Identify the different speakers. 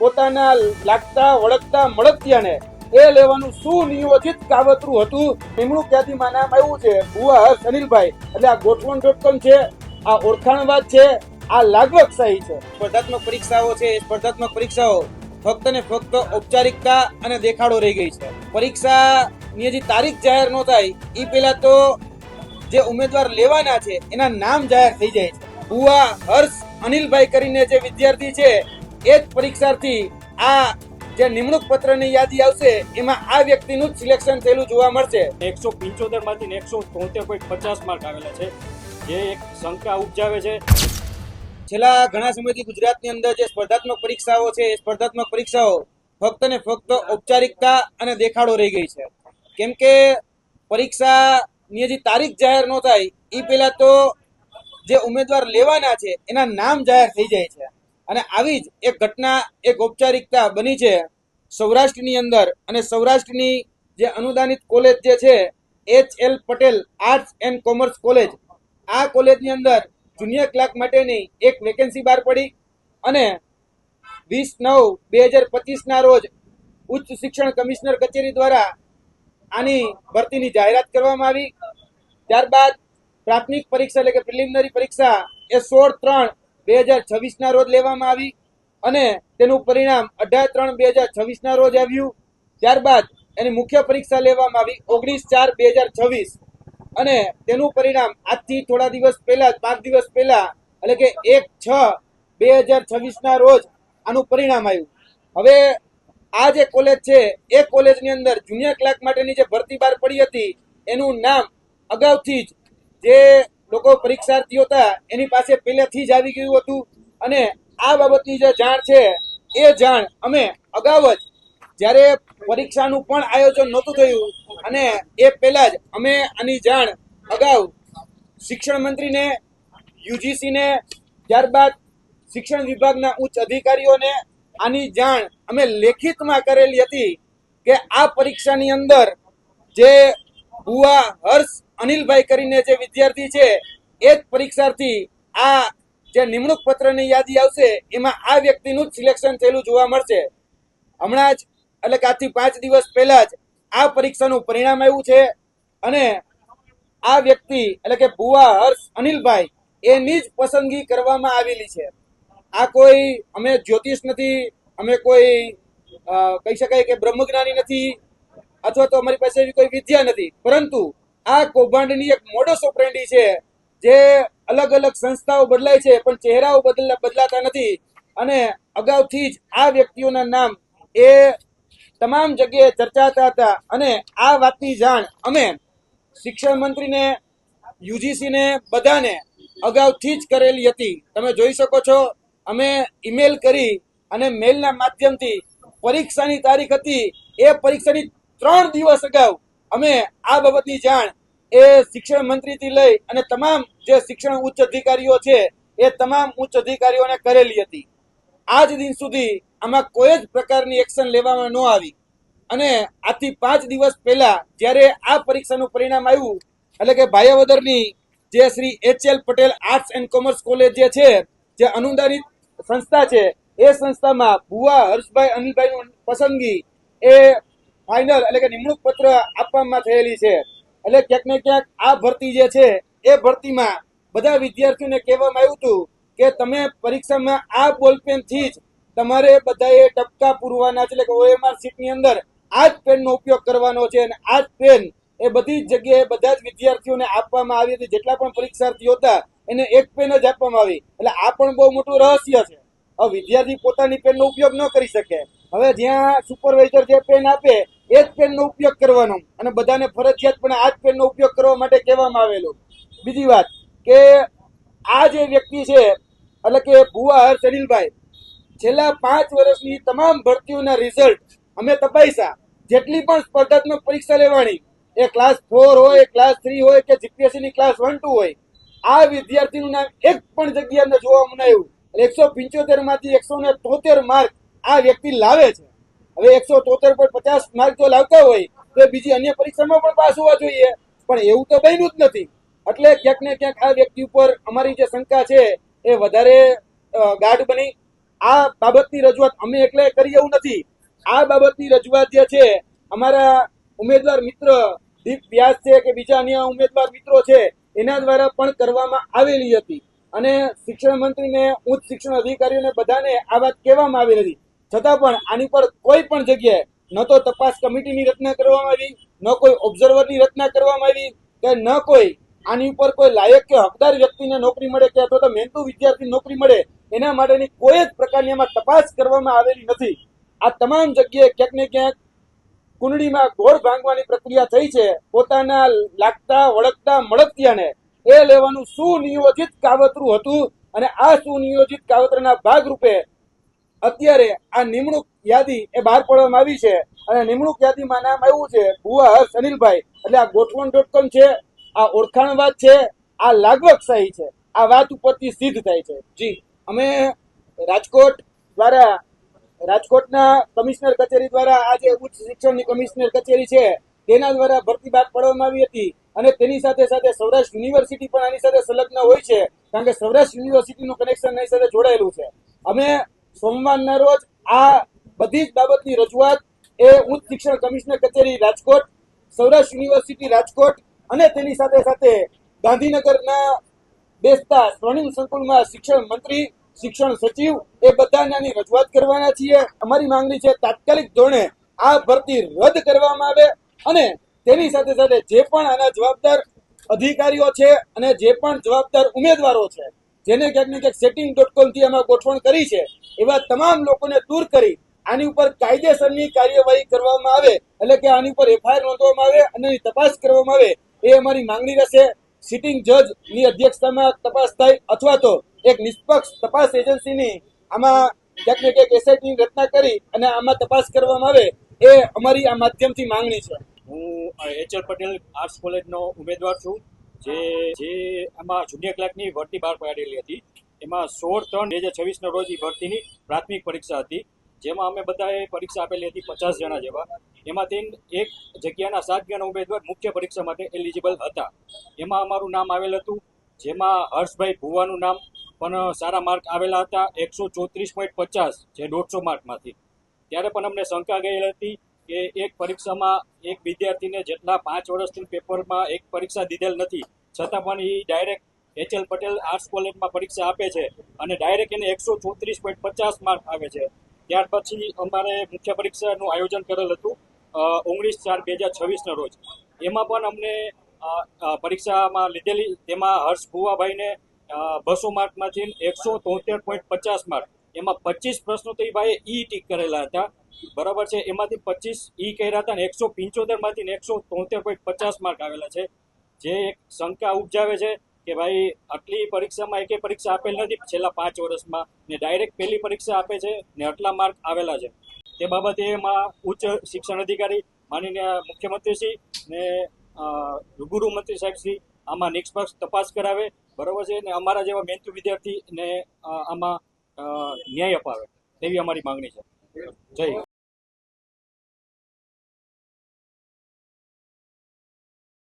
Speaker 1: પોતાના લાગતા વળગતા મળતિયાને એ લેવાનું સુનિયોજિત કાવતરું હતું. નિમણૂક યાદીમાં નામ આવ્યું છે ભુવા હર્ષ અનિલભાઈ. એટલે આ ગોઠવણ છે, આ ઓળખાણવાદ છે, આ લાગવકશાહી છે. સ્પર્ધાત્મક પરીક્ષાઓ છે, એ સ્પર્ધાત્મક પરીક્ષાઓ ફક્ત ને ફક્ત ઔપચારિકતા અને દેખાડો રહી ગઈ છે. પરીક્ષાની હજી તારીખ જાહેર ન થાય એ પહેલા તો જે ઉમેદવાર લેવાના છે એના નામ જાહેર થઈ જાય છે. ભુવા હર્ષ અનિલભાઈ કરીને જે વિદ્યાર્થી છે એ જ પરીક્ષાર્થી આ જે નિમણૂક પત્રની યાદી આવશે એમાં આ વ્યક્તિનું જ સિલેક્શન થયેલું જોવા મળશે.
Speaker 2: 175 માંથી 173.50 માર્ક આવેલા છે, જે એક શંકા ઉપજાવે છે.
Speaker 1: છેલ્લા ઘણા સમયથી ગુજરાતની અંદર જે સ્પર્ધાત્મક પરીક્ષાઓ છે એ સ્પર્ધાત્મક પરીક્ષાઓ ફક્ત ને ફક્ત ઔપચારિકતા અને દેખાડો રહી ગઈ છે. કેમ કે પરીક્ષાની હજી તારીખ જાહેર ન થાય એ પહેલા તો જે ઉમેદવાર લેવાના છે એના નામ જાહેર થઈ જાય છે. અને આવી જ એક ઘટના, એક ઔપચારિકતા બની છે સૌરાષ્ટ્રની અંદર. અને સૌરાષ્ટ્રની જે અનુદાનિત કોલેજ જે છે HL Patel arts and commerce college, આ કોલેજની અંદર જુનિયર ક્લાર્ક માટેની એક વેકેન્સી બહાર પડી અને 20/9/2025 રોજ ઉચ્ચ શિક્ષણ કમિશનર કચેરી દ્વારા આની ભરતીની જાહેરાત કરવામાં આવી. ત્યારબાદ પ્રાથમિક પરીક્ષા એટલે કે પ્રિલિમિનરી પરીક્ષા એ 16/3/2026 રોજ લેવામાં આવી અને તેનું પરિણામ 18/3/2026 રોજ આવ્યું. ત્યારબાદ એની મુખ્ય પરીક્ષા લેવામાં આવી 19/4/2026 અને તેનું પરિણામ આજથી થોડા દિવસ પહેલા, 5 દિવસ પહેલા એટલે કે 1/6/2026 રોજ આનું પરિણામ આવ્યું. હવે આ જે કોલેજ છે એ કોલેજની અંદર જુનિયર ક્લાર્ક માટેની જે ભરતી બહાર પડી હતી એનું નામ અગાઉથી જ જે લોકો પરીક્ષાર્થીઓ હતા એની પાસે પહેલેથી જ આવી ગયું હતું. અને આ બાબતની જે જાણ છે એ જાણ અમે અગાઉ જ જ્યારે પરીક્ષાનું પણ આયોજન નહોતું થયું અને એ પહેલા જ અમે આની જાણ અગાઉ શિક્ષણ મંત્રીને, યુજીસીને, ત્યારબાદ શિક્ષણ વિભાગના ઉચ્ચ અધિકારીઓને આની જાણ અમે લેખિતમાં કરેલી હતી કે આ પરીક્ષાની અંદર જે ભુવા હર્ષ અનિલભાઈ કરીને જે વિદ્યાર્થી છે એ જ પરીક્ષાર્થી આ જે નિમણૂક પત્રની યાદી આવશે એમાં આ વ્યક્તિનું જ સિલેક્શન થયેલું જોવા મળશે. હમણાં જ એટલે કે આજથી 5 દિવસ પહેલા જ આ પરીક્ષાનું પરિણામ આવ્યું છે અને આ વ્યક્તિ એટલે કે ભુવા હર્ષ અનિલભાઈ એની જ પસંદગી કરવામાં આવેલી છે. આ કોઈ અમે જ્યોતિષ નથી, અમે કોઈ કહી શકાય કે બ્રહ્મજ્ઞાની નથી અથવા તો અમારી પાસે એવી કોઈ વિદ્યા નથી, પરંતુ આ કૌભાંડની એક મોડસ ઓપરેન્ડી છે. જે અલગ અલગ સંસ્થાઓ બદલાય છે પણ ચહેરાઓ બદલાતા નથી. અને અગાઉથી જ આ વ્યક્તિઓના નામ એ તમામ જગ્યાએ ચર્ચાતા હતા અને આ વાતની જાણ અમે શિક્ષણ મંત્રીને, યુજીસીને, બધાને અગાઉથી જ કરેલી હતી. તમે જોઈ શકો છો અમે ઈમેલ કરી અને મેલના માધ્યમથી પરીક્ષાની તારીખ હતી એ પરીક્ષાની 3 દિવસ અગાઉ અમે આ બાબતની જાણ એ શિક્ષણ મંત્રીથી લઈ અને તમામ જે શિક્ષણ ઉચ્ચ અધિકારીઓ છે એ તમામ ઉચ્ચ અધિકારીઓને કરેલી હતી. આજ દિન સુધી આમાં કોઈ જ પ્રકારની એક્શન લેવામાં ન આવી. અને આજથી 5 દિવસ પહેલા જ્યારે આ પરીક્ષાનું પરિણામ આવ્યું એટલે કે ભાયાવદરની જે Shri HL Patel arts and commerce college જે છે, જે અનુદાનિત સંસ્થા છે, એ સંસ્થામાં ભુવા હર્ષભાઈ અનિલભાઈની પસંદગી એ ફાઇનલ એટલે કે નિમણૂક પત્ર આપવામાં થયેલી છે. એટલે ક્યાંક ને ક્યાંક આ ભરતી જે છે એ ભરતીમાં બધા વિદ્યાર્થીઓને કહેવામાં આવ્યું હતું કે તમે પરીક્ષામાં આ બોલપેનથી જ તમારે બધાએ ટપકા પૂરવાના છે. એટલે કે OMR શીટની અંદર આ જ પેનનો ઉપયોગ કરવાનો છે અને આ જ પેન એ બધી જ જગ્યાએ બધા જ વિદ્યાર્થીઓને આપવામાં આવી હતી. જેટલા પણ પરીક્ષાર્થીઓ હતા એને એક પેન જ આપવામાં આવી. એટલે આ પણ બહુ મોટું રહસ્ય છે. હવે વિદ્યાર્થી પોતાની પેનનો ઉપયોગ ન કરી શકે. હવે જ્યાં સુપરવાઇઝર જે પેન આપે એ જ પેનનો ઉપયોગ કરવાનો અને બધાને ફરજિયાત પણ આ જ પેનનો ઉપયોગ કરવા માટે કહેવામાં આવેલું. બીજી વાત કે આ જે વ્યક્તિ છે એટલે કે ભુવા હર્ષ અનિલભાઈ છેલ્લા 5 વર્ષની તમામ ભરતીઓના રિઝલ્ટ અમે તપાસ્યા. જેટલી પણ સ્પર્ધાત્મક પરીક્ષા લેવાની એ ક્લાસ 4 હોય, ક્લાસ 3 હોય કે જીપીએસસીની ક્લાસ 1-2 હોય, આ વિદ્યાર્થીનું નામ એક પણ જગ્યાએ ન જોવા મળ્યું. 175 માંથી 173 માર્ક આ વ્યક્તિ લાવે છે. હવે 173.50 માર્ક જો લાવતા હોય તો બીજી અન્ય પરીક્ષામાં પણ પાસ હોવા જોઈએ, પણ એવું તો બન્યું જ નથી. એટલે ક્યાંક ને ક્યાંક આ વ્યક્તિ ઉપર અમારી જે શંકા છે એ વધારે ગાઢ બની. આ બાબતની રજૂઆત અમે એકલે કરી એવું નથી. આ બાબતની રજૂઆત જે છે અમારા ઉમેદવાર મિત્ર દીપ વ્યાસ છે કે બીજા અન્ય ઉમેદવાર મિત્રો છે એના દ્વારા પણ કરવામાં આવેલી હતી અને શિક્ષણ મંત્રીને ઉચ્ચ શિક્ષણ અધિકારીઓને બધાને આ વાત કહેવામાં આવેલી હતી. છતાં પણ આની પર કોઈ પણ જગ્યાએ ન તો તપાસ કમિટીની રચના કરવામાં આવી, ન કોઈ ઓબ્ઝર્વરની રચના કરવામાં આવી કે ન કોઈ આની ઉપર કોઈ લાયક કે હકદાર વ્યક્તિને નોકરી મળે કે અથવા તો મહેનતુ વિદ્યાર્થી નોકરી મળે એના માટેની કોઈ જ પ્રકારની આમાં તપાસ કરવામાં આવેલી નથી. આ તમામ જગ્યાએ ક્યાંક ને ક્યાંક કુંડળીમાં ગોળ ભાંગવાની પ્રક્રિયા થઈ છે. પોતાના લાગતા વળગતા મળતિયાને એ લેવાનું સુનિયોજિત કાવતરું હતું અને આ સુનિયોજિત કાવતરના ભાગરૂપે અત્યારે આ નિમણૂક યાદી એ બહાર પાડવામાં આવી છે અને નિમણૂક યાદીમાં નામ આવ્યું છે ભુવા હર્ષ અનિલભાઈ. એટલે આ ગોઠવણ.com છે, આ ઓળખાણ વાત છે, આ લાગવકશાહી છે. આ વાત ઉપરથી સિદ્ધ થાય છે. જી અમે રાજકોટ દ્વારા રાજકોટના કમિશનર કચેરી દ્વારા આ જે ઉચ્ચ શિક્ષણની કમિશનર કચેરી છે તેના દ્વારા ભરતી બહાર પાડવામાં આવી હતી અને તેની સાથે સાથે સૌરાષ્ટ્ર યુનિવર્સિટી પણ આની સાથે સંલગ્ન હોય છે કારણ કે સૌરાષ્ટ્ર યુનિવર્સિટીનું કનેક્શન આની સાથે જોડાયેલું છે. અમે સોમવારના રોજ આ બધી જ બાબતની રજૂઆત એ ઉચ્ચ શિક્ષણ કમિશનર કચેરી રાજકોટ, સૌરાષ્ટ્ર યુનિવર્સિટી રાજકોટ અને તેની સાથે સાથે ગાંધીનગરના બેસતા સ્વર્ણિમ સંકુલમાં શિક્ષણ મંત્રી, શિક્ષણ સચિવ એ બધાને આની રજૂઆત કરવાના છીએ. અમારી માંગણી છે તાત્કાલિક ધોરણે આ ભરતી રદ કરવામાં આવે અને તેની સાથે સાથે જે પણ આના જવાબદાર અધિકારીઓ છે અને જે પણ જવાબદાર ઉમેદવારો છે જેને ક્યાંક ને ક્યાંક setting.com થી આમાં ગોઠવણ કરી છે એવા તમામ લોકોને દૂર કરી આની ઉપર કાયદેસરની કાર્યવાહી કરવામાં આવે એટલે કે આની ઉપર એફઆઈઆર નોંધવામાં આવે અને એની તપાસ કરવામાં આવે એ અમારી માંગણી રહેશે. સિટિંગ જજની અધ્યક્ષતામાં તપાસ થાય અથવા તો એક નિષ્પક્ષ તપાસ એજન્સીની આમાં ક્યાંક ને ક્યાંક એસઆઈટીની રચના કરી અને આમાં તપાસ કરવામાં આવે એ અમારી આ માધ્યમથી માંગણી છે.
Speaker 2: હું એચ.એલ. પટેલ આર્ટ્સ કોલેજનો ઉમેદવાર છું. જે આમાં જુનિયર ક્લાર્કની ભરતી બહાર પાડેલી હતી એમાં 16/3/2026 રોજ ભરતીની પ્રાથમિક પરીક્ષા હતી જેમાં અમે બધાએ પરીક્ષા આપેલી હતી 50 જણા જેવા. એમાંથી એક જગ્યાના 7 જણા ઉમેદવાર મુખ્ય પરીક્ષા માટે એલિજિબલ હતા. એમાં અમારું નામ આવેલ હતું જેમાં હર્ષભાઈ ભુવાનું નામ પણ સારા માર્ક આવેલા હતા 134.50 જે 150 માર્કમાંથી. ત્યારે પણ અમને શંકા ગયેલ હતી કે એક પરીક્ષામાં એક વિદ્યાર્થીને જેટલા 5 વર્ષથી પેપરમાં એક પરીક્ષા દીધેલ નથી છતાં પણ એ ડાયરેક્ટ એચ.એલ. પટેલ આર્ટ્સ કોલેજમાં પરીક્ષા આપે છે અને ડાયરેક્ટ એને 134.50 માર્ક આવે છે. ત્યાર પછી અમારે મુખ્ય પરીક્ષાનું આયોજન કરેલ હતું 19/4/2026 રોજ. એમાં પણ અમને પરીક્ષામાં લીધેલી તેમાં હર્ષ ભુવાભાઈને 200 માર્કમાંથી 173.50 માર્ક. એમાં 25 પ્રશ્નો તો એ ભાઈએ ઈ ટીક કરેલા હતા બરાબર છે. એમાંથી 25 ઈ કર્યા હતા ને 175 માંથી 173.50 માર્ક આવેલા છે. જે એક શંકા ઉપજાવે છે કે ભાઈ આટલી પરીક્ષામાં એકે પરીક્ષા આપેલ નથી છેલ્લા 5 વર્ષમાં ને ડાયરેક્ટ પહેલી પરીક્ષા આપે છે ને આટલા માર્ક આવેલા છે. તે બાબતે એમાં ઉચ્ચ શિક્ષણ અધિકારી માનનીય મુખ્યમંત્રીશ્રી ને ગુરુ મંત્રી સાહેબશ્રી આમાં નિષ્પક્ષ તપાસ કરાવે બરાબર છે ને અમારા જેવા મહેનતુ વિદ્યાર્થીને આમાં ન્યાય અપાવે તેવી અમારી માંગણી છે. જય